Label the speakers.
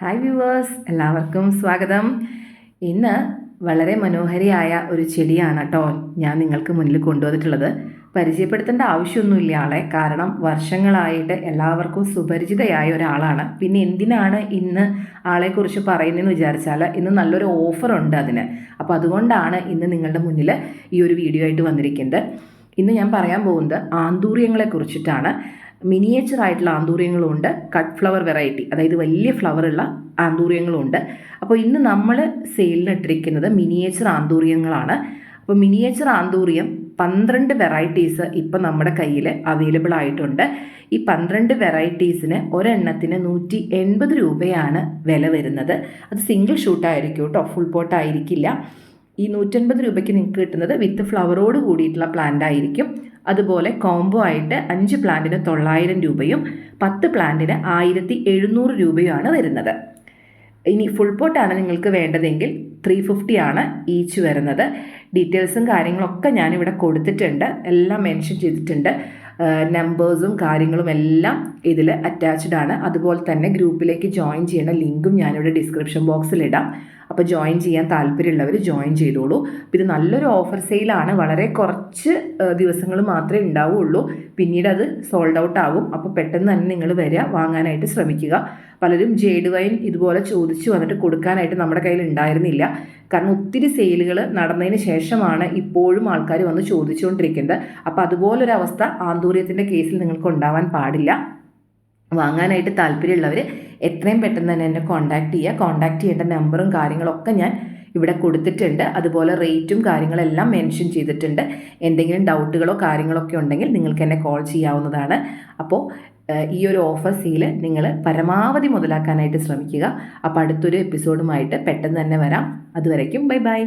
Speaker 1: Hi viewers, എല്ലാവർക്കും സ്വാഗതം. ഇന്ന് വളരെ മനോഹരിയായ ഒരു ചെടിയാണ് കേട്ടോ ഞാൻ നിങ്ങൾക്ക് മുന്നിൽ കൊണ്ടുവന്നിട്ടുള്ളത്. പരിചയപ്പെടുത്തേണ്ട ആവശ്യമൊന്നുമില്ല ആളെ, കാരണം വർഷങ്ങളായിട്ട് എല്ലാവർക്കും സുപരിചിതയായ ഒരാളാണ്. പിന്നെ എന്തിനാണ് ഇന്ന് ആളെക്കുറിച്ച് പറയുന്നതെന്ന് വിചാരിച്ചാൽ ഇന്ന് നല്ലൊരു ഓഫറുണ്ട് അതിന്. അപ്പോൾ അതുകൊണ്ടാണ് ഇന്ന് നിങ്ങളുടെ മുന്നിൽ ഈ ഒരു വീഡിയോ ആയിട്ട് വന്നിരിക്കുന്നത്. ഇന്ന് ഞാൻ പറയാൻ പോകുന്നത് ആന്തൂറിയങ്ങളെ കുറിച്ചിട്ടാണ്. മിനിയേച്ചർ ആയിട്ടുള്ള ആന്തൂറിയങ്ങളുണ്ട്, കട്ട് ഫ്ലവർ വെറൈറ്റി, അതായത് വലിയ ഫ്ലവറുള്ള ആന്തൂറിയങ്ങളുണ്ട്. അപ്പോൾ ഇന്ന് നമ്മൾ സെയിലിനിട്ടിരിക്കുന്നത് മിനിയേച്ചർ ആന്തൂറിയങ്ങളാണ്. അപ്പോൾ മിനിയേച്ചർ ആന്തൂറിയം 12 വെറൈറ്റീസ് ഇപ്പം നമ്മുടെ കയ്യിൽ അവൈലബിൾ ആയിട്ടുണ്ട്. ഈ 12 വെറൈറ്റീസിന് ഒരെണ്ണത്തിന് 180 രൂപയാണ് വില വരുന്നത്. അത് സിംഗിൾ ഷൂട്ടായിരിക്കും കേട്ടോ, ഫുൾ പോട്ട് ആയിരിക്കില്ല. ഈ 150 രൂപയ്ക്ക് നിങ്ങൾക്ക് കിട്ടുന്നത് വിത്ത് ഫ്ലവറോട് കൂടിയിട്ടുള്ള പ്ലാന്റ് ആയിരിക്കും. അതുപോലെ കോംബോ ആയിട്ട് 5 പ്ലാന്റിന് 900 രൂപയും 10 പ്ലാന്റിന് 1700 രൂപയുമാണ് വരുന്നത്. ഇനി ഫുൾ പോട്ടാണ് നിങ്ങൾക്ക് വേണ്ടതെങ്കിൽ 350 ആണ് ഈച്ച് വരുന്നത്. ഡീറ്റെയിൽസും കാര്യങ്ങളൊക്കെ ഞാനിവിടെ കൊടുത്തിട്ടുണ്ട്, എല്ലാം മെൻഷൻ ചെയ്തിട്ടുണ്ട്. നമ്പേഴ്സും കാര്യങ്ങളും എല്ലാം ഇതിൽ അറ്റാച്ച്ഡ് ആണ്. അതുപോലെ തന്നെ ഗ്രൂപ്പിലേക്ക് ജോയിൻ ചെയ്യുന്ന ലിങ്കും ഞാനിവിടെ ഡിസ്ക്രിപ്ഷൻ ബോക്സിൽ ഇടാം. അപ്പോൾ ജോയിൻ ചെയ്യാൻ താല്പര്യമുള്ളവർ ജോയിൻ ചെയ്തോളൂ. അപ്പോൾ ഇത് നല്ലൊരു ഓഫർ സെയിലാണ്. വളരെ കുറച്ച് ദിവസങ്ങൾ മാത്രമേ ഉണ്ടാവുകയുള്ളൂ, പിന്നീട് അത് സോൾഡ് ഔട്ട് ആകും. അപ്പോൾ പെട്ടെന്ന് തന്നെ നിങ്ങൾ വരിക, വാങ്ങാനായിട്ട് ശ്രമിക്കുക. പലരും ജേഡ് വൈൻ ഇതുപോലെ ചോദിച്ചു വന്നിട്ട് കൊടുക്കാനായിട്ട് നമ്മുടെ കയ്യിൽ ഉണ്ടായിരുന്നില്ല. കാരണം ഒത്തിരി സെയിലുകൾ നടന്നതിന് ശേഷമാണ് ഇപ്പോഴും ആൾക്കാർ വന്ന് ചോദിച്ചുകൊണ്ടിരിക്കുന്നത്. അപ്പോൾ അതുപോലൊരവസ്ഥ ആന്തൂറിയത്തിൻ്റെ കേസിൽ നിങ്ങൾക്ക് ഉണ്ടാവാൻ പാടില്ല. വാങ്ങാനായിട്ട് താല്പര്യമുള്ളവർ എത്രയും പെട്ടെന്ന് തന്നെ എന്നെ കോൺടാക്റ്റ് ചെയ്യുക. കോൺടാക്റ്റ് ചെയ്യേണ്ട നമ്പറും കാര്യങ്ങളൊക്കെ ഞാൻ ഇവിടെ കൊടുത്തിട്ടുണ്ട്. അതുപോലെ റേറ്റും കാര്യങ്ങളെല്ലാം മെൻഷൻ ചെയ്തിട്ടുണ്ട്. എന്തെങ്കിലും ഡൗട്ടുകളോ കാര്യങ്ങളൊക്കെ ഉണ്ടെങ്കിൽ നിങ്ങൾക്ക് എന്നെ കോൾ ചെയ്യാവുന്നതാണ്. അപ്പോൾ ഈ ഒരു ഓഫർ സെയിൽ നിങ്ങൾ പരമാവധി മുതലാക്കാനായിട്ട് ശ്രമിക്കുക. അപ്പോൾ അടുത്തൊരു എപ്പിസോഡുമായിട്ട് പെട്ടെന്ന് തന്നെ വരാം. അതുവരയ്ക്കും ബൈ ബൈ.